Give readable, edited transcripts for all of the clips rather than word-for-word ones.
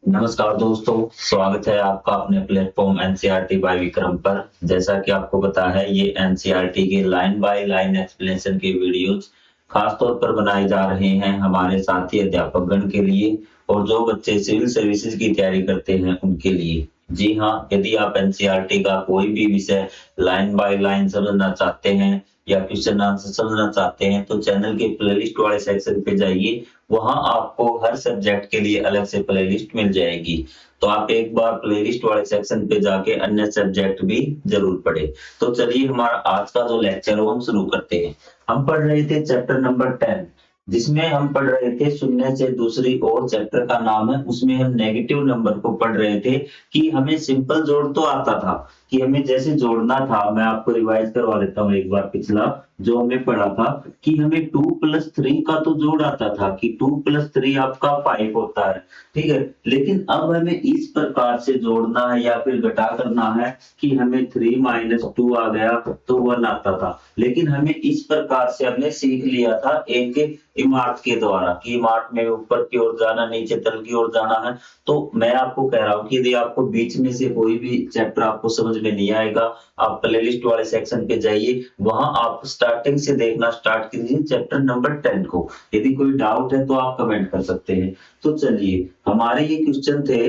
नमस्कार दोस्तों, स्वागत है आपका अपने प्लेटफॉर्म एनसीईआरटी बाय विक्रम पर। जैसा कि आपको पता है, ये एनसीईआरटी के लाइन बाय लाइन एक्सप्लेनेशन के वीडियोज खास तौर पर बनाए जा रहे हैं हमारे साथी अध्यापकगण के लिए और जो बच्चे सिविल सर्विसेज की तैयारी करते हैं उनके लिए। जी हाँ, यदि आप एनसीईआरटी का कोई भी विषय लाइन बाय लाइन समझना चाहते हैं या क्वेश्चन आंसर समझना चाहते हैं तो चैनल के प्लेलिस्ट वाले सेक्शन पे जाइए। वहां आपको हर सब्जेक्ट के लिए अलग से प्लेलिस्ट मिल जाएगी। तो आप एक बार प्लेलिस्ट वाले सेक्शन पे जाके अन्य सब्जेक्ट भी जरूर पढ़े। तो चलिए हमारा आज का जो लेक्चर है वो हम शुरू करते हैं। हम पढ़ रहे थे चैप्टर नंबर 10, जिसमें हम पढ़ रहे थे शून्य से दूसरी ओर। चैप्टर का नाम है, उसमें हम नेगेटिव नंबर को पढ़ रहे थे कि हमें सिंपल जोड़ तो आता था कि हमें जैसे जोड़ना था। मैं आपको रिवाइज करवा देता हूँ एक बार पिछला जो हमें पढ़ा था कि हमें 2 + 3 का तो जोड़ आता था कि 2 + 3 आपका 5 होता है, ठीक है। लेकिन अब हमें इस प्रकार से जोड़ना है या फिर घटा करना है कि हमें 3 - 2 आ गया तो 1 आता था। लेकिन हमें इस प्रकार से हमने सीख लिया था एक इमारत के द्वारा कि इमारत में ऊपर की ओर जाना, नीचे तल की ओर जाना है। तो मैं आपको कह रहा हूँ कि यदि आपको बीच में से कोई भी चैप्टर आपको समझ में नहीं आएगा, आप प्लेलिस्ट वाले सेक्शन पे जाइए, वहां आप स्टार्टिंग से देखना स्टार्ट कीजिए चैप्टर नंबर 10 को। यदि कोई डाउट है तो आप कमेंट कर सकते हैं। तो चलिए, हमारे ये क्वेश्चन थे,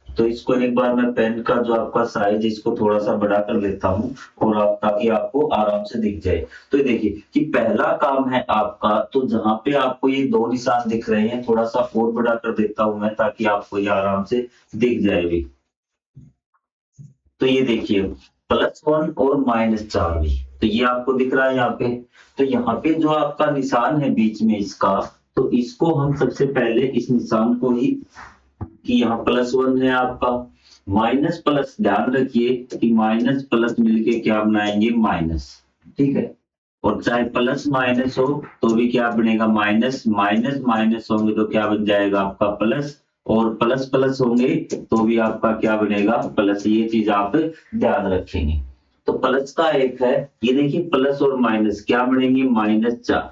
तो इसको एक बार मैं पेन का जो आपका साइज इसको थोड़ा सा बड़ा कर लेता हूँ और ताकि आपको आराम से दिख जाए। तो ये देखिए कि पहला काम है आपका, तो जहां पे आपको ये 2 निशान दिख रहे हैं, थोड़ा सा और बड़ा कर देता हूं मैं ताकि आपको ये आराम से दिख जाए भी। तो ये देखिए +1 और -4 भी, तो ये आपको दिख रहा है यहाँ पे। तो यहाँ पे जो आपका निशान है बीच में इसका, तो इसको हम सबसे पहले इस निशान को ही, कि यहाँ +1 है आपका, माइनस प्लस ध्यान रखिए कि माइनस प्लस मिलके क्या बनाएंगे, माइनस, ठीक है। और चाहे प्लस माइनस हो तो भी क्या बनेगा, माइनस। माइनस माइनस होंगे तो क्या बन जाएगा आपका प्लस, और प्लस प्लस होंगे तो भी आपका क्या बनेगा, प्लस। ये चीज आप ध्यान रखेंगे। तो प्लस का एक है, ये देखिए प्लस और माइनस क्या बनेंगे, -4।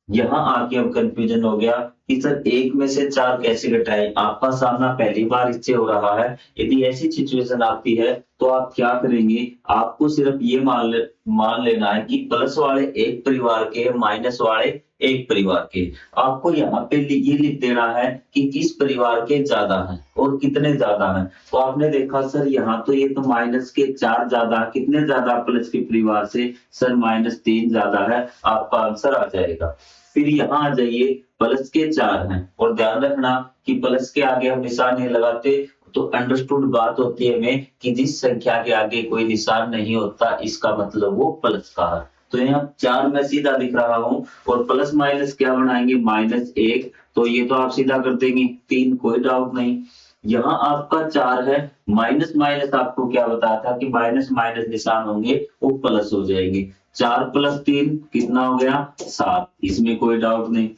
यहाँ आके अब कंफ्यूजन हो गया कि सर एक में से 4 कैसे घटाएं। आपका सामना पहली बार इससे हो रहा है। यदि ऐसी सिचुएशन आती है तो आप क्या करेंगे, आपको सिर्फ ये मान लेना है कि प्लस वाले एक परिवार के, माइनस वाले एक परिवार के। आपको यहाँ पे ये लिख देना है कि किस परिवार के ज्यादा है और कितने ज्यादा है। तो आपने देखा सर यहाँ तो ये तो माइनस के 4 ज्यादा, कितने ज्यादा प्लस के परिवार से, सर -3 ज्यादा है। आपका आंसर आ जाएगा। फिर यहाँ आ जाइए, प्लस के 4 हैं और ध्यान रखना कि प्लस के आगे हम निशान नहीं लगाते। तो अंडरस्टूड बात होती है हमें कि जिस संख्या के आगे कोई निशान नहीं होता इसका मतलब वो प्लस का है। तो यहाँ 4 में सीधा दिख रहा हूँ और प्लस माइनस क्या बनाएंगे, -1। तो ये तो आप सीधा कर देंगे, 3, कोई डाउट नहीं। यहाँ आपका 4 है, माइनस माइनस आपको क्या बताया था कि माइनस माइनस निशान होंगे वो प्लस हो जाएंगे। 4 + 3 कितना हो गया, 7। इसमें कोई डाउट नहीं।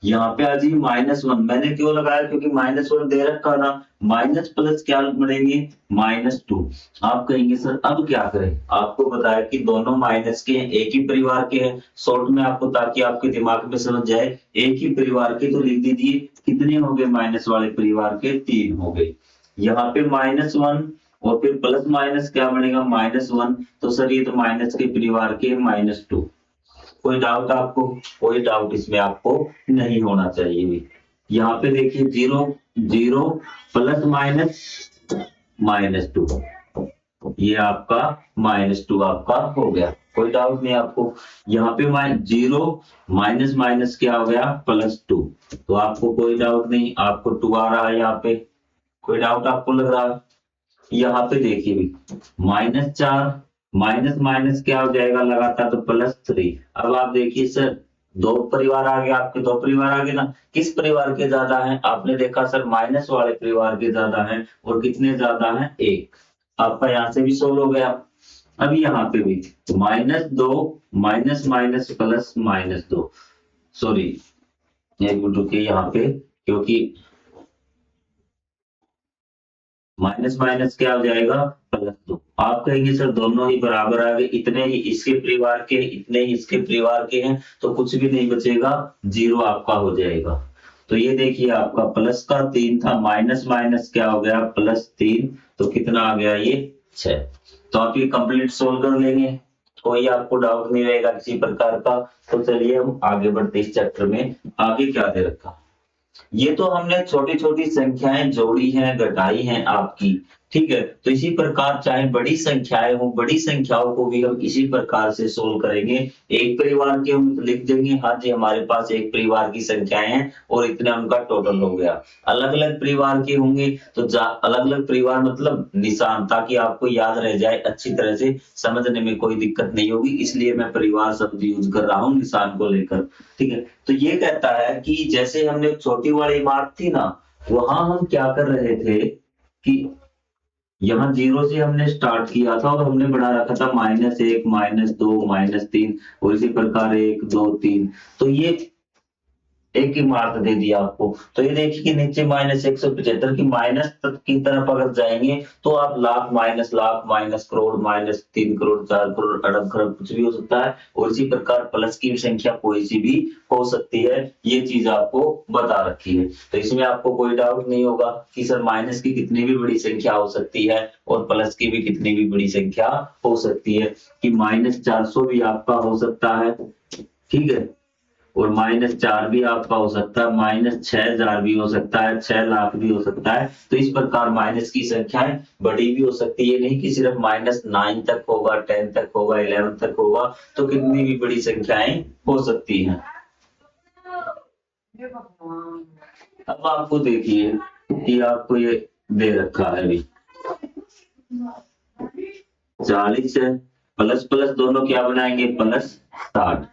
यहाँ पे आ जाइए -1, मैंने क्यों लगाया, क्योंकि -1 दे रखा ना। माइनस प्लस क्या बनेंगे, -2। आप कहेंगे सर अब क्या करें, आपको बताया कि दोनों माइनस के हैं, एक ही परिवार के हैं। शॉर्ट में आपको, ताकि आपके दिमाग में समझ जाए, एक ही परिवार के तो लिख दीजिए। कितने हो गए माइनस वाले परिवार के, 3 हो गए। यहाँ पे -1 और फिर प्लस माइनस क्या बनेगा, -1। तो सर ये तो माइनस के परिवार के -2। कोई डाउट आपको, कोई डाउट इसमें आपको नहीं होना चाहिए। यहाँ पे देखिए 0 0 प्लस माइनस -2, ये आपका -2 आपका हो गया। कोई डाउट नहीं आपको। यहाँ पे -0 माइनस माइनस क्या हो गया, +2। तो आपको कोई डाउट नहीं, आपको 2 आ रहा है यहाँ पे। कोई डाउट आपको लग रहा है। यहाँ पे देखिए भी -4 माइनस माइनस क्या हो जाएगा लगातार, तो +3। अब आप देखिए सर, 2 परिवार आ गए आपके, 2 परिवार आ गए ना। किस परिवार के ज्यादा हैं, आपने देखा सर माइनस वाले परिवार के ज्यादा हैं। और कितने ज्यादा हैं, 1। आपका यहाँ से भी सोल्व हो गया। अब यहाँ पे भी -2 माइनस माइनस प्लस -2, सॉरी एक मिनट रुकिए यहाँ पे, क्योंकि माइनस माइनस क्या हो जाएगा, +2। आप कहेंगे सर दोनों ही बराबर आ गए, इतने ही इसके परिवार के, इतने ही इसके परिवार के हैं, तो कुछ भी नहीं बचेगा, 0 आपका हो जाएगा। तो ये देखिए आपका प्लस का 3 था, माइनस माइनस क्या हो गया +3, तो कितना आ गया ये 6। तो आप ये कंप्लीट सोल्व कर लेंगे, कोई आपको डाउट नहीं रहेगा किसी प्रकार का। तो चलिए हम आगे बढ़ते इस चैप्टर में। आगे क्या दे रखा, ये तो हमने छोटी छोटी संख्याएं जोड़ी हैं, घटाई हैं आपकी, ठीक है। तो इसी प्रकार चाहे बड़ी संख्याएं हो, बड़ी संख्याओं को भी हम इसी प्रकार से सोल्व करेंगे। एक परिवार के हम लिख देंगे, हाँ जी हमारे पास एक परिवार की संख्याएं हैं और इतना उनका टोटल हो गया। अलग अलग परिवार के होंगे तो अलग अलग परिवार मतलब निशान, ताकि आपको याद रह जाए, अच्छी तरह से समझने में कोई दिक्कत नहीं होगी, इसलिए मैं परिवार शब्द यूज कर रहा हूँ निशान को लेकर, ठीक है। तो ये कहता है कि जैसे हमने छोटी वाली इमारत थी ना, वहां हम क्या कर रहे थे कि यहाँ 0 से हमने स्टार्ट किया था और हमने बढ़ा रखा था -1, -2, -3 और इसी प्रकार 1, 2, 3। तो ये एक ही मार्क दे दिया आपको। तो ये देखिए कि नीचे -175 की माइनस तक की तरफ अगर जाएंगे तो आप लाख माइनस करोड़, -3 करोड़, 4 करोड़, अरब खरब कुछ भी हो सकता है। और इसी प्रकार प्लस की संख्या कोई सी भी हो सकती है, ये चीज आपको बता रखी है। तो इसमें आपको कोई डाउट नहीं होगा कि सर माइनस की कितनी भी बड़ी संख्या हो सकती है और प्लस की भी कितनी भी बड़ी संख्या हो सकती है, कि -400 भी आपका हो सकता है, ठीक है। और -4 भी आपका हो सकता है, -6000 भी हो सकता है, 6 लाख भी हो सकता है। तो इस प्रकार माइनस की संख्याएं बड़ी भी हो सकती है, नहीं कि सिर्फ -9 तक होगा, 10 तक होगा, 11 तक होगा, तो कितनी भी बड़ी संख्याएं हो सकती हैं। अब आपको देखिए कि आपको ये दे रखा है अभी 40 है, प्लस प्लस दोनों क्या बनाएंगे +60।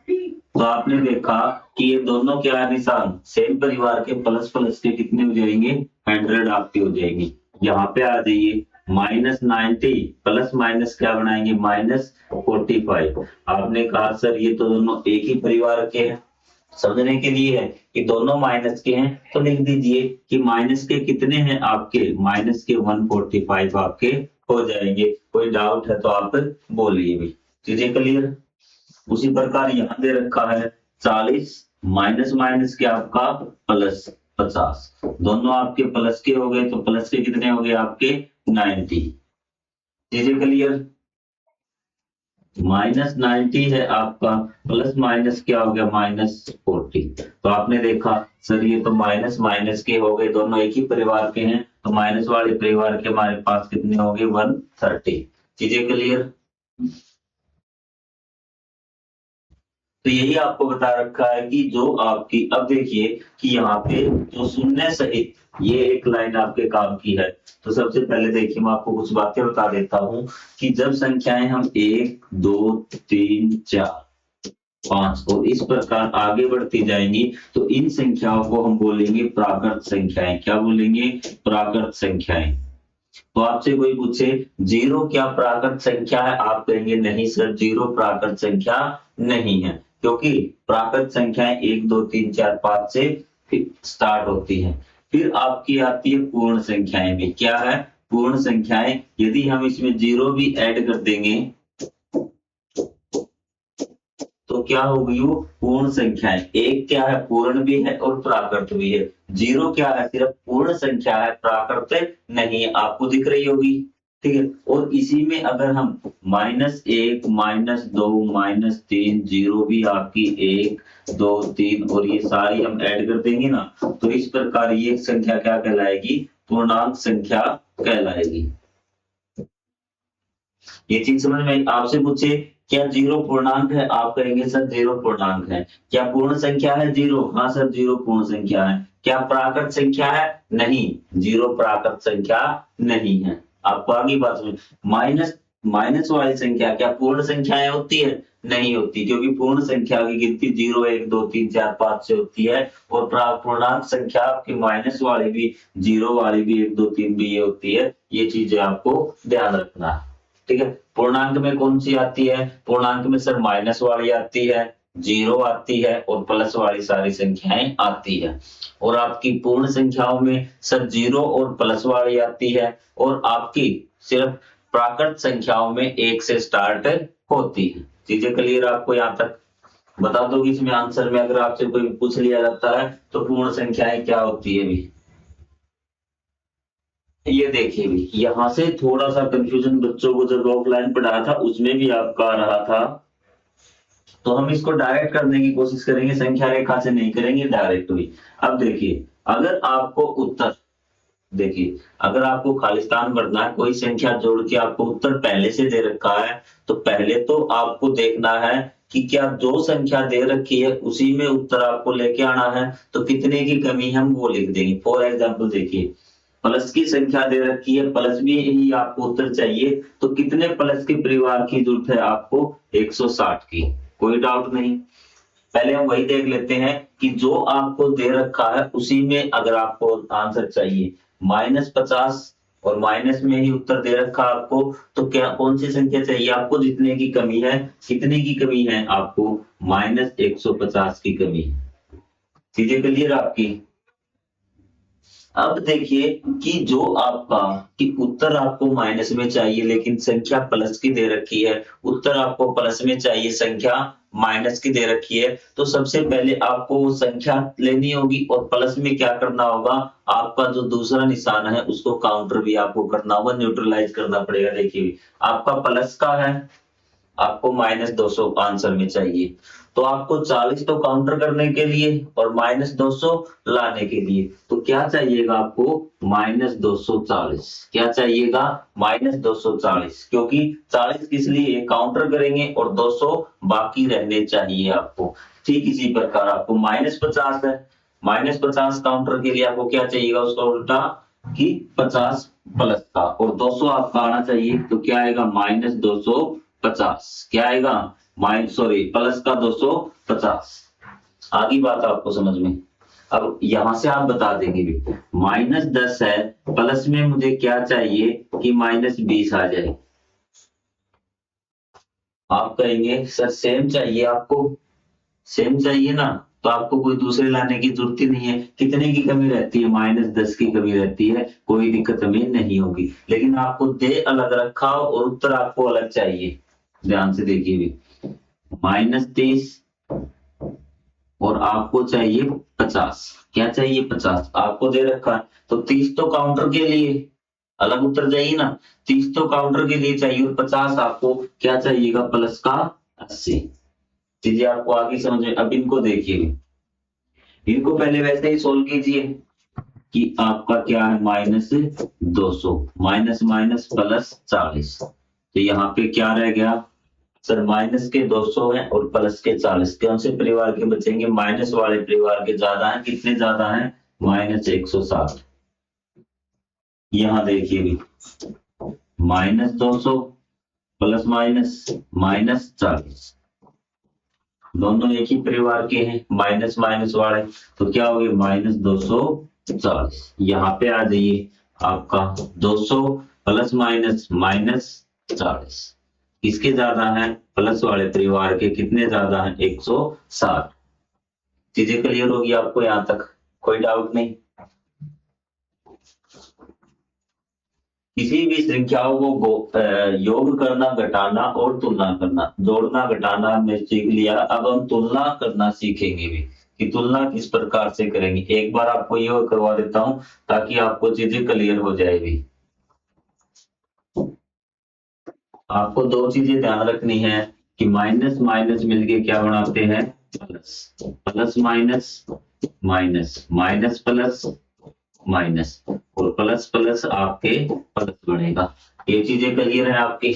तो आपने देखा कि ये दोनों क्या है निशान, सेम परिवार के प्लस प्लस के कितने हो जाएंगे 100 आपकी हो जाएगी। यहाँ पे आ जाइए -90 प्लस माइनस क्या बनाएंगे -45। आपने कहा सर ये तो दोनों एक ही परिवार के हैं, समझने के लिए है कि दोनों माइनस के हैं, तो लिख दीजिए कि माइनस के कितने हैं आपके -145 आपके हो जाएंगे। कोई डाउट है तो आप बोलिए भी, चीजें क्लियर। उसी प्रकार यहाँ दे रखा है 40 माइनस माइनस के आपका +50, दोनों आपके प्लस के हो गए, तो प्लस के कितने हो गए आपके 90। चीजें क्लियर। -90 है आपका, प्लस माइनस क्या हो गया -40। तो आपने देखा सर ये तो माइनस माइनस के हो गए, दोनों एक ही परिवार के हैं, तो माइनस वाले परिवार के हमारे पास कितने हो गए 130। चीजें क्लियर। तो यही आपको बता रखा है कि जो आपकी, अब देखिए कि यहाँ पे जो शून्य सहित ये एक लाइन आपके काम की है। तो सबसे पहले देखिए मैं आपको कुछ बातें बता देता हूं कि जब संख्याएं हम 1, 2, 3, 4, 5 और इस प्रकार आगे बढ़ती जाएंगी, तो इन संख्याओं को हम बोलेंगे प्राकृत संख्याएं। क्या बोलेंगे प्राकृत संख्याएं। तो आपसे कोई पूछे 0 क्या प्राकृत संख्या है, आप कहेंगे नहीं सर 0 प्राकृत संख्या नहीं है, क्योंकि प्राकृत संख्याएं 1, 2, 3, 4, 5 से स्टार्ट होती हैं। फिर आपकी आती है पूर्ण संख्याएं भी। क्या है पूर्ण संख्याएं, यदि हम इसमें 0 भी ऐड कर देंगे तो क्या होगी वो पूर्ण संख्याएं। एक क्या है पूर्ण भी है और प्राकृत भी है, 0 क्या है सिर्फ पूर्ण संख्या है, प्राकृत नहीं है, आपको दिख रही होगी, ठीक है। और इसी में अगर हम -1, -2, -3, 0 भी आपकी 1, 2, 3 और ये सारी हम ऐड कर देंगे ना, तो इस प्रकार ये संख्या क्या कहलाएगी पूर्णांक संख्या कहलाएगी। ये चीज समझ में आपसे पूछे क्या 0 पूर्णांक है, आप कहेंगे सर 0 पूर्णांक है। क्या पूर्ण संख्या है 0, हाँ सर 0 पूर्ण संख्या है। क्या प्राकृत संख्या है, नहीं 0 प्राकृत संख्या नहीं है। आपको आगे बात समझ। माइनस वाली संख्या क्या पूर्ण संख्याएं होती है, नहीं होती, क्योंकि पूर्ण संख्या की गिनती 0, 1, 2, 3, 4, 5 से होती है। और पूर्णांक संख्या आपकी माइनस वाली भी, 0 वाली भी, 1, 2, 3 भी ये होती है। ये चीजें आपको ध्यान रखना है, ठीक है। पूर्णांक में कौन सी आती है, पूर्णांक में सर माइनस वाली आती है, 0 आती है और प्लस वाली सारी संख्याएं आती है। और आपकी पूर्ण संख्याओं में सर 0 और प्लस वाली आती है, और आपकी सिर्फ प्राकृत संख्याओं में 1 से स्टार्ट होती है। चीजें क्लियर आपको यहाँ तक। बता दो कि इसमें आंसर में अगर आपसे कोई पूछ लिया जाता है तो पूर्ण संख्याएं क्या होती है भी। ये देखिए भी, यहाँ से थोड़ा सा कंफ्यूजन बच्चों को जब ऑफलाइन पढ़ाया था उसमें भी आपका आ रहा था, तो हम इसको डायरेक्ट करने की कोशिश करेंगे, संख्या रेखा से नहीं करेंगे, डायरेक्ट हुई। अब देखिए, अगर आपको उत्तर, देखिए अगर आपको खालिस्तान भरना है, कोई संख्या जोड़ के आपको उत्तर पहले से दे रखा है, तो पहले तो आपको देखना है कि क्या जो संख्या दे रखी है उसी में उत्तर आपको लेके आना है, तो कितने की कमी है हम वो लिख देंगे। फॉर एग्जाम्पल देखिए, प्लस की संख्या दे रखी है, प्लस में ही आपको उत्तर चाहिए, तो कितने प्लस के परिवार की जरूरत है आपको? 160 की। कोई डाउट नहीं। पहले हम वही देख लेते हैं कि जो आपको दे रखा है उसी में अगर आपको आंसर चाहिए -50 और माइनस में ही उत्तर दे रखा आपको, तो क्या कौन सी संख्या चाहिए आपको जितने की कमी है? कितने की कमी है आपको? -150 की कमी। चीजें क्लियर आपकी? अब देखिए कि जो आपका कि उत्तर आपको माइनस में चाहिए लेकिन संख्या प्लस की दे रखी है, उत्तर आपको प्लस में चाहिए, संख्या माइनस की दे रखी है, तो सबसे पहले आपको वो संख्या लेनी होगी और प्लस में क्या करना होगा, आपका जो दूसरा निशान है उसको काउंटर भी आपको करना होगा, न्यूट्रलाइज करना पड़ेगा। देखिए आपका प्लस का है, आपको -200 आंसर में चाहिए, तो आपको 40 तो काउंटर करने के लिए और -200 लाने के लिए, तो क्या चाहिएगा आपको? -240। क्या चाहिएगा? -240, क्योंकि 40 किस लिए काउंटर करेंगे और 200 बाकी रहने चाहिए आपको। ठीक इसी प्रकार आपको -50 है, -50 काउंटर के लिए आपको क्या चाहिएगा उसका उल्टा कि 50 प्लस का, और 200 आपका आना चाहिए, तो क्या आएगा? -250। क्या आएगा? प्लस का 250। आगे बात आपको समझ में? अब यहां से आप बता देंगे भी, -10 है, प्लस में मुझे क्या चाहिए कि -20 आ जाए। आप कहेंगे सर सेम चाहिए आपको, सेम चाहिए ना, तो आपको कोई दूसरे लाने की जरूरत ही नहीं है। कितने की कमी रहती है? -10 की कमी रहती है, कोई दिक्कत हमें नहीं होगी, लेकिन आपको दे अलग रखा और उत्तर आपको अलग चाहिए। ध्यान से देखिए भी, -30 और आपको चाहिए 50। क्या चाहिए? 50 आपको दे रखा है, तो 30 तो काउंटर के लिए अलग उत्तर चाहिए ना, 30 तो काउंटर के लिए चाहिए और 50 आपको क्या चाहिएगा? प्लस का 80। चीजें आपको आगे समझ में? अब इनको देखिए, इनको पहले वैसे ही सोल्व कीजिए कि आपका क्या है, -200 माइनस माइनस प्लस 40, तो यहाँ पे क्या रह गया सर? माइनस के 200 है और प्लस के 40, कौन से परिवार के बचेंगे? माइनस वाले परिवार के ज्यादा है। कितने ज्यादा है? -160। यहाँ देखिए भी, -200 प्लस माइनस -40, दोनों एक ही परिवार के हैं, माइनस माइनस वाले, तो क्या हो गया? -240। यहाँ पे आ जाइए, आपका 200 प्लस माइनस -40, किसके ज्यादा है? प्लस वाले परिवार के। कितने ज्यादा है? 160। चीजें क्लियर होगी आपको यहाँ तक? कोई डाउट नहीं? किसी भी संख्याओं को योग करना, घटाना और तुलना करना, जोड़ना घटाना हमने सीख लिया, अब हम तुलना करना सीखेंगे भी कि तुलना किस प्रकार से करेंगे। एक बार आपको ये करवा देता हूं ताकि आपको चीजें क्लियर हो जाए भी। आपको दो चीजें ध्यान रखनी है कि माइनस माइनस मिलके क्या बनाते हैं? Plus. Plus minus minus, minus plus minus, और प्लस प्लस आपके प्लस बनेगा। ये चीजें क्लियर है आपकी?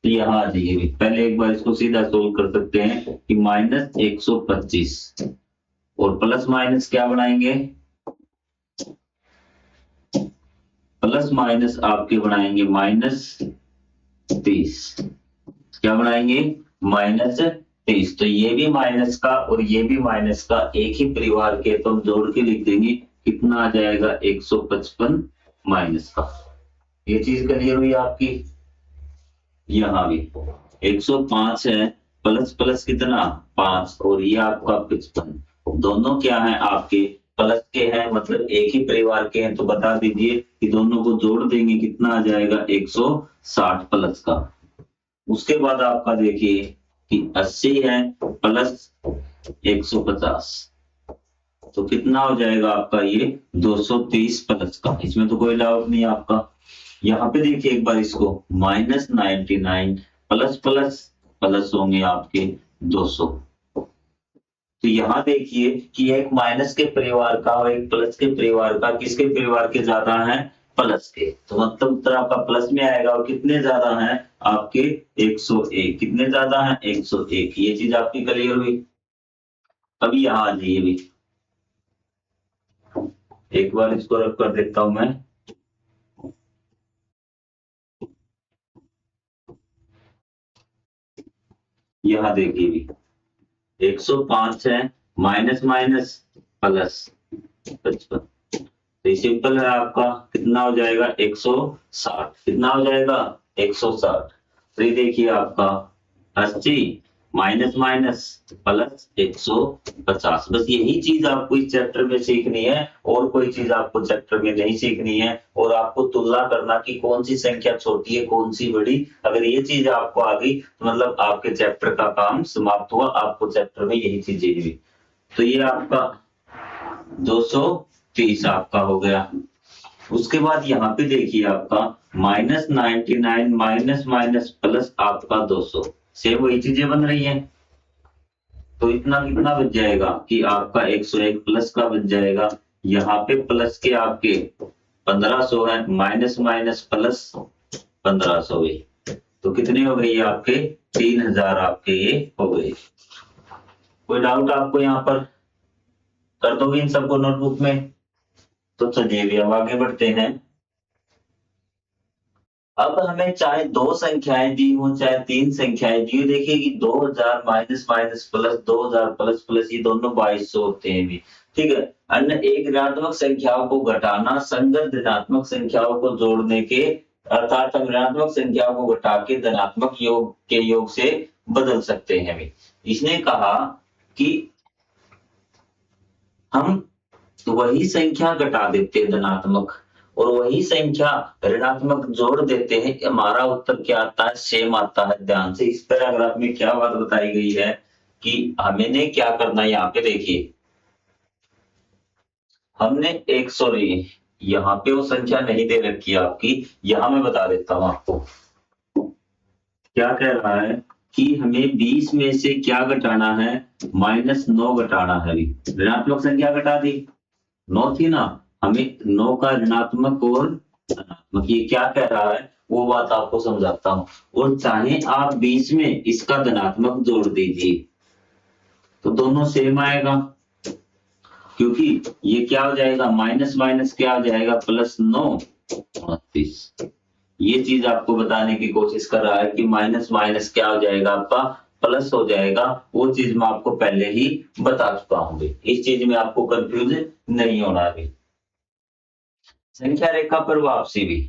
यहाँ आ जाइए भी, पहले एक बार इसको सीधा सोल्व कर सकते हैं कि -125 और प्लस माइनस क्या बनाएंगे? प्लस माइनस आपके बनाएंगे -30। क्या बनाएंगे? -30। तो ये भी माइनस का और ये भी माइनस का, एक ही परिवार के, तो हम जोड़ के लिख देंगे। कितना आ जाएगा? 155 माइनस का। ये चीज क्लियर हुई आपकी? यहाँ भी 105 है, प्लस प्लस कितना? 5, और ये आपका 55। दोनों क्या है आपके? प्लस के हैं, मतलब एक ही परिवार के हैं, तो बता दीजिए कि दोनों को जोड़ देंगे, कितना आ जाएगा? 160 प्लस का। उसके बाद आपका देखिए कि 80 है प्लस 150, तो कितना हो जाएगा आपका ये 230 प्लस का, इसमें तो कोई डाउट नहीं है आपका। यहाँ पे देखिए एक बार इसको, -99 प्लस प्लस प्लस होंगे आपके 200। तो यहाँ देखिए कि एक माइनस के परिवार का और एक प्लस के परिवार का, किसके परिवार के ज्यादा है, प्लस के, तो मतलब उत्तर आपका प्लस में आएगा। और कितने ज्यादा हैं आपके, 101, कितने ज्यादा हैं 101, ये चीज आपकी क्लियर हुई। अभी यहाँ आ जाइए भी, एक बार इसको रख कर देखता हूं मैं। यहाँ देखिए भी 105 है, माइनस माइनस प्लस 55, तो ये सिंपल है आपका, कितना हो जाएगा 160, कितना हो जाएगा 160। तो ये देखिए आपका 80 माइनस माइनस प्लस 150, बस यही चीज आपको इस चैप्टर में सीखनी है, और कोई चीज आपको चैप्टर में नहीं सीखनी है। और आपको तुलना करना कि कौन सी संख्या छोटी है कौन सी बड़ी, अगर ये चीज आपको आ गई तो मतलब आपके चैप्टर का काम समाप्त हुआ, आपको चैप्टर में यही चीजें हुई। तो ये आपका 230 आपका हो गया। उसके बाद यहाँ पे देखिए आपका -99 माइनस माइनस प्लस आपका 200, सेम वही चीजें बन रही हैं। तो इतना कितना बच जाएगा कि आपका 101 प्लस का बच जाएगा। यहाँ पे प्लस के आपके 1500 है, माइनस माइनस प्लस 1500 हुई, तो कितने हो गए आपके 3000 आपके ये हो गए। कोई डाउट आपको यहाँ पर, कर दोगे इन सबको नोटबुक में? तो चलिए भी अब आगे बढ़ते हैं। अब हमें चाहे दो संख्याएं दी हो चाहे तीन संख्याएं दी हो, देखिए कि 2000 minus minus plus 2000 plus plus, ये दोनों 2200 होते हैं भी, ठीक है। अन्य एक ऋणात्मक संख्याओं को घटाना संगत ऋणात्मक संख्याओं को जोड़ने के, अर्थात हम ऋणात्मक संख्याओं को घटा के धनात्मक योग के योग से बदल सकते हैं भी। इसने कहा कि हम वही संख्या घटा देते हैं धनात्मक, और वही संख्या ऋणात्मक जोड़ देते हैं, हमारा उत्तर क्या आता है, सेम आता है। ध्यान से इस पैराग्राफ में क्या बात बताई गई है कि हमें क्या करना है, यहाँ पे देखिए हमने 100 ली, यहाँ पे वो संख्या नहीं दे रखी है आपकी, यहाँ मैं बता देता हूँ आपको क्या कह रहा है कि हमें 20 में से क्या घटाना है, -9 घटाना है। ऋणात्मक संख्या घटा दी, 9 थी ना, हमें 9 का ऋणात्मक और धनात्मक, ये क्या कह रहा है वो बात आपको समझाता हूं। और चाहे आप 20 में इसका धनात्मक जोड़ दीजिए तो दोनों सेम आएगा, क्योंकि ये क्या हो जाएगा, माइनस माइनस क्या हो जाएगा, +9 29। ये चीज आपको बताने की कोशिश कर रहा है कि माइनस माइनस क्या हो जाएगा आपका, प्लस हो जाएगा। वो चीज मैं आपको पहले ही बता चुका हूँ, इस चीज में आपको कंफ्यूज नहीं होना है। संख्या रेखा पर वापसी भी,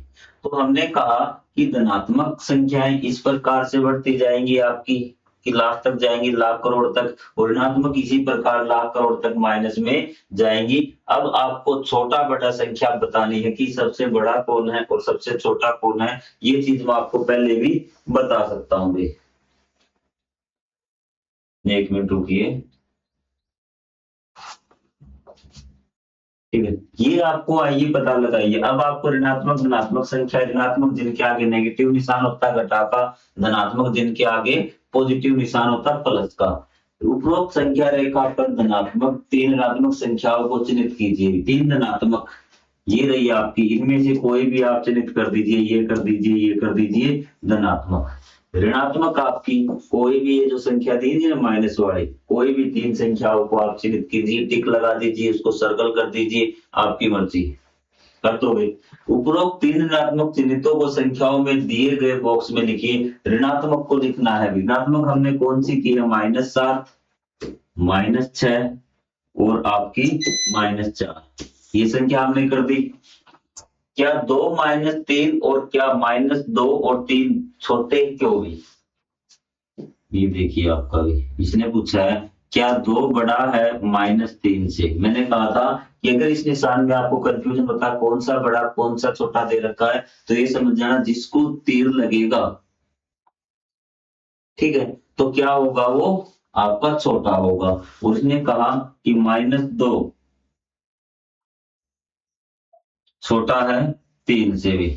तो हमने कहा कि धनात्मक संख्याएं इस प्रकार से बढ़ती जाएंगी आपकी कि लाख तक जाएंगी, लाख करोड़ तक, और ऋणात्मक इसी प्रकार लाख करोड़ तक माइनस में जाएंगी। अब आपको छोटा बड़ा संख्या बतानी है कि सबसे बड़ा कौन है और सबसे छोटा कौन है, ये चीज मैं आपको पहले भी बता सकता हूँ। एक मिनट रुकिए, ठीक है, ये आपको आइए पता लगाइए। अब आपको ऋणात्मक धनात्मक संख्या, ऋणात्मक जिनके आगे नेगेटिव निशान होता है घटा का, धनात्मक जिनके आगे पॉजिटिव निशान होता है प्लस का। उपरोक्त संख्या रेखा पर धनात्मक तीन ऋणात्मक संख्याओं को चिन्हित कीजिए। तीन धनात्मक ये रही आपकी, इनमें से कोई भी आप चिन्हित कर दीजिए, ये कर दीजिए, ये कर दीजिए धनात्मक। ऋणात्मक आपकी कोई भी ये जो संख्या दी है ना माइनस वाली, कोई भी तीन संख्याओं को आप चिन्हित कीजिए, टिक लगा दीजिए, उसको सर्कल कर दीजिए, आपकी मर्जी कर दोगे। उपरोक्त तीन ऋणात्मक चिन्हितों को संख्याओं में दिए गए बॉक्स में लिखिए। ऋणात्मक को लिखना है, ऋणात्मक हमने कौन सी की है, -7 -6 और आपकी -4, ये संख्या हमने कर दी। क्या 2 -3 और क्या -2 और 3 छोटे क्यों भी, ये देखिए आपका भी इसने पूछा है क्या 2 बड़ा है -3 से। मैंने कहा था कि अगर इस निशान में आपको कंफ्यूजन होता है कौन सा बड़ा कौन सा छोटा दे रखा है, तो ये समझ जाना जिसको तीर लगेगा, ठीक है, तो क्या होगा, वो आपका छोटा होगा। उसने कहा कि -2 छोटा है 3 से भी।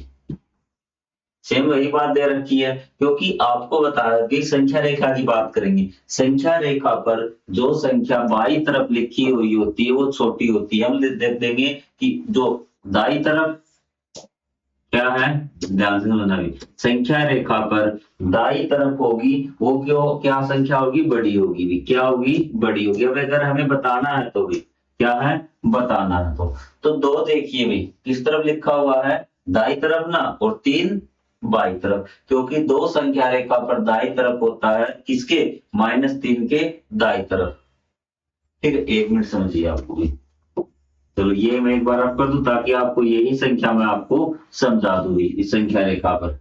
सेम वही बात दे रखी है, क्योंकि आपको बताया कि संख्या रेखा की बात करेंगे। संख्या रेखा पर जो संख्या बाईं तरफ लिखी हुई होती है वो छोटी होती है। हम देख देंगे कि जो दाईं तरफ क्या है, ध्यान से समझना भी, संख्या रेखा पर दाईं तरफ होगी वो क्यों, क्या संख्या होगी, बड़ी होगी भी। क्या होगी, बड़ी होगी। अब अगर हमें बताना है तो भी क्या है, बताना है तो 2 देखिए भी किस तरफ लिखा हुआ है, दाईं तरफ ना, और 3 बाईं तरफ, क्योंकि 2 संख्या रेखा पर दाईं तरफ होता है किसके, -3 के दाईं तरफ। ठीक है, 1 मिनट समझिए आपको भी। चलो ये मैं एक बार आप कर दूं ताकि आपको यही संख्या मैं आपको समझा दूंगी इस संख्या रेखा पर।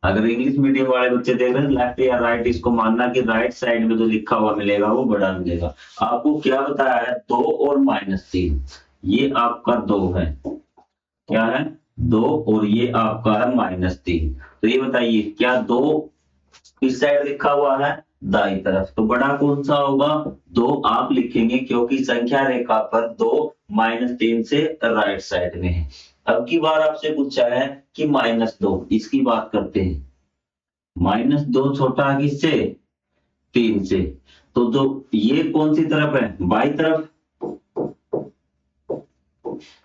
अगर इंग्लिश मीडियम वाले बच्चे देख रहे हैं लेफ्ट या राइट, इसको मानना कि राइट साइड में जो लिखा हुआ मिलेगा वो बड़ा मिलेगा। आपको क्या बताया है, 2 और -3, ये आपका 2 है, क्या है, 2, और ये आपका है -3। तो ये बताइए क्या 2 किस साइड लिखा हुआ है, दाईं तरफ, तो बड़ा कौन सा होगा, 2 आप लिखेंगे क्योंकि संख्या रेखा पर 2 -3 से राइट साइड में है। अब की बार आपसे पूछा है कि -2, इसकी बात करते हैं। -2 छोटा है किससे, 3 से, तो जो ये कौन सी तरफ है, बाईं तरफ।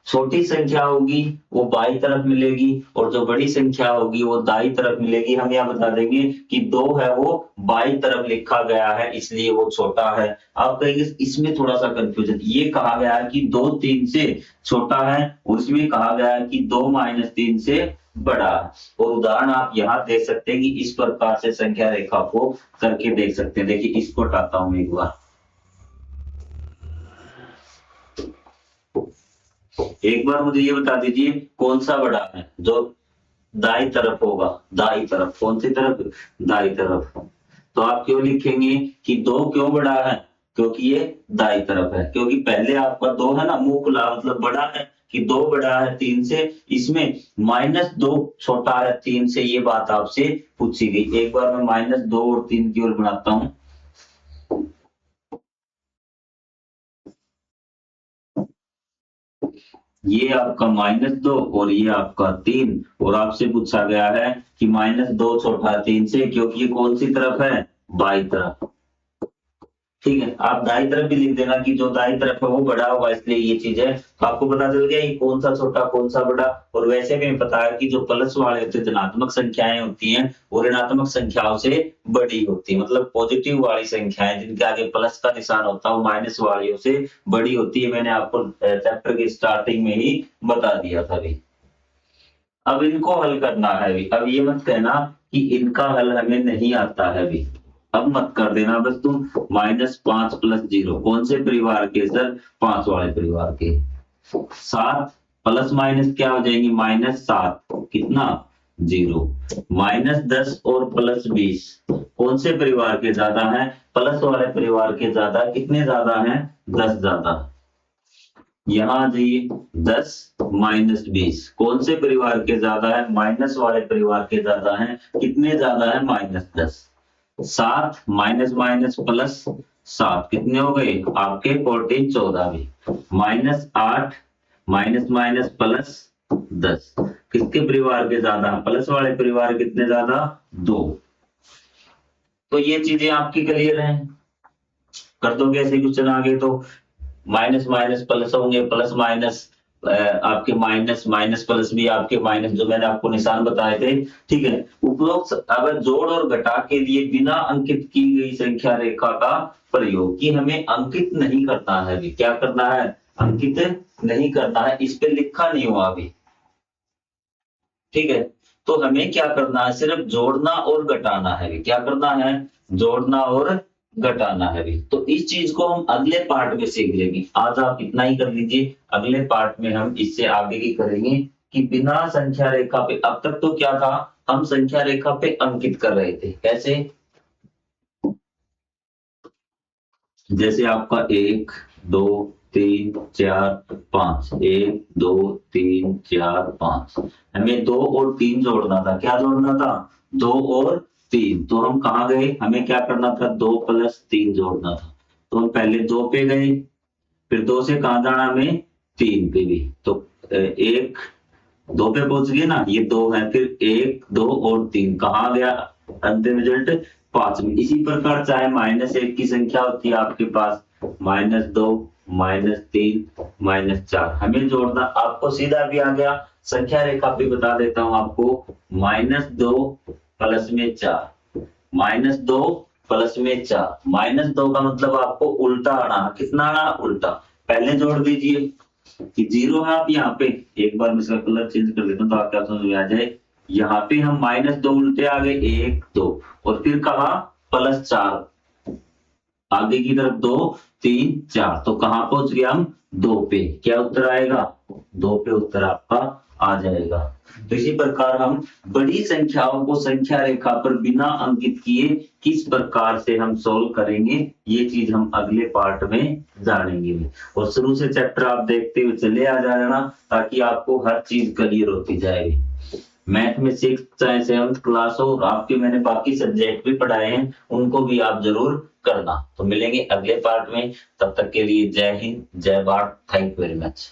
छोटी संख्या होगी वो बाईं तरफ मिलेगी और जो बड़ी संख्या होगी वो दाईं तरफ मिलेगी। हम यहाँ बता देंगे कि 2 है वो बाईं तरफ लिखा गया है इसलिए वो छोटा है। आप कहेंगे इसमें थोड़ा सा कंफ्यूजन, ये कहा गया है कि 2 3 से छोटा है, उसमें कहा गया है कि 2 -3 से बड़ा है। और उदाहरण आप यहाँ देख सकते हैं कि इस प्रकार से संख्या रेखा को करके देख सकते हैं। देखिए इसको हटाता हूं एक बार, एक बार मुझे ये बता दीजिए कौन सा बड़ा है, जो दाई तरफ होगा, दाई तरफ, कौन सी तरफ, दाई तरफ। तो आप क्यों लिखेंगे कि 2 क्यों बड़ा है, क्योंकि ये दाई तरफ है, क्योंकि पहले आपका 2 है ना, मुंह खुला मतलब बड़ा है, कि 2 बड़ा है 3 से, इसमें -2 छोटा है 3 से, ये बात आपसे पूछी गई। एक बार मैं -2 और 3 की ओर बनाता हूं। ये आपका -2 और ये आपका 3, और आपसे पूछा गया है कि -2 छोटा 3 से, क्योंकि ये कौन सी तरफ है, बाईं तरफ। ठीक है, आप दाईं तरफ भी लिख देना कि जो दाईं तरफ है वो बड़ा होगा, इसलिए ये चीज है। तो आपको पता चल गया ये कौन सा छोटा कौन सा बड़ा। और वैसे भी पता है कि जो प्लस वाले होते धनात्मक संख्याएं होती हैं वो ऋणात्मक संख्याओं से बड़ी होती है, मतलब पॉजिटिव वाली संख्याएं जिनके आगे प्लस का निशान होता है वो माइनस वालियों से बड़ी होती है। मैंने आपको चैप्टर की स्टार्टिंग में ही बता दिया था भी। अब इनको हल करना है भी। अब ये मत कहना कि इनका हल हमें नहीं आता है भी, अब मत कर देना बस तुम। -5 + 0 कौन से परिवार के सर, 5 वाले परिवार के। 7 प्लस माइनस क्या हो जाएंगी, -7 कितना, 0। -10 और +20 कौन से परिवार के ज्यादा हैं, प्लस वाले परिवार के ज्यादा। कितने ज्यादा हैं, 10 ज्यादा। यहाँ आ जाइए, 10 -20 कौन से परिवार के ज्यादा है, माइनस वाले परिवार के ज्यादा है। कितने ज्यादा है, -10। 7 माइनस माइनस प्लस 7 कितने हो गए आपके, 14 14 भी। -8 माइनस माइनस प्लस 10 किसके परिवार के ज्यादा, प्लस वाले परिवार कितने ज्यादा, 2। तो ये चीजें आपकी क्लियर हैं, कर दोगे ऐसे क्वेश्चन आगे तो। माइनस माइनस प्लस होंगे, प्लस माइनस आपके माइनस, माइनस प्लस भी आपके माइनस, जो मैंने आपको निशान बताए थे। ठीक है, उपरोक्त अगर जोड़ और घटा के लिए बिना अंकित की गई संख्या रेखा का प्रयोग, कि हमें अंकित नहीं करना है अभी, क्या करना है, अंकित नहीं करना है, इस पे लिखा नहीं हुआ अभी। ठीक है, तो हमें क्या करना है, सिर्फ जोड़ना और घटाना है। क्या करना है, जोड़ना और घटाना है भी। तो इस चीज को हम अगले पार्ट में सीख लेंगे। आज आप इतना ही कर लीजिए, अगले पार्ट में हम इससे आगे की करेंगे कि बिना संख्या रेखा पे, अब तक तो क्या था, हम संख्या रेखा पे अंकित कर रहे थे। कैसे, जैसे आपका 1 2 3 4 5, 1 2 3 4 5, हमें 2 और 3 जोड़ना था। क्या जोड़ना था, 2 और 3। तो हम कहाँ गए, हमें क्या करना था, 2 + 3 जोड़ना था। तो हम पहले 2 पे गए, फिर 2 से कहाँ जाना हमें, 3 पे भी। तो 1 2 पे पहुंच गए ना, ये 2 है, फिर 1 2 और 3 कहाँ गया अंतिम रिजल्ट, 5 में। इसी प्रकार चाहे -1 की संख्या होती है आपके पास, -2 -3 -4, हमें जोड़ना, आपको सीधा भी आ गया। संख्या रेखा भी बता देता हूं आपको, -2 प्लस में 4, -2 प्लस में 4, -2 का मतलब आपको उल्टा आना, कितना आना, उल्टा। पहले जोड़ दीजिए कि 0 है, आप यहाँ पे एक बार मैं इसका कलर चेंज कर देता हूँ तो आपको समझ में आ जाए। यहाँ पे हम -2 उल्टे आ गए, 1 2, और फिर कहा +4, आगे की तरफ 2 3 4, तो कहां पहुंच गया हम, 2 पे। क्या उत्तर आएगा, 2 पे उत्तर आपका आ जाएगा। तो इसी प्रकार हम बड़ी संख्याओं को संख्या रेखा पर बिना अंकित किए किस प्रकार से हम सोल्व करेंगे, ये चीज हम अगले पार्ट में जानेंगे। और शुरू से चैप्टर आप देखते हुए चले आ जाना, ताकि आपको हर चीज क्लियर होती जाएगी। मैथ में 6th चाहे 7th क्लास हो, आपके मैंने बाकी सब्जेक्ट भी पढ़ाए हैं, उनको भी आप जरूर करना। तो मिलेंगे अगले पार्ट में, तब तक के लिए जय हिंद, जय Bharat, thank you very much.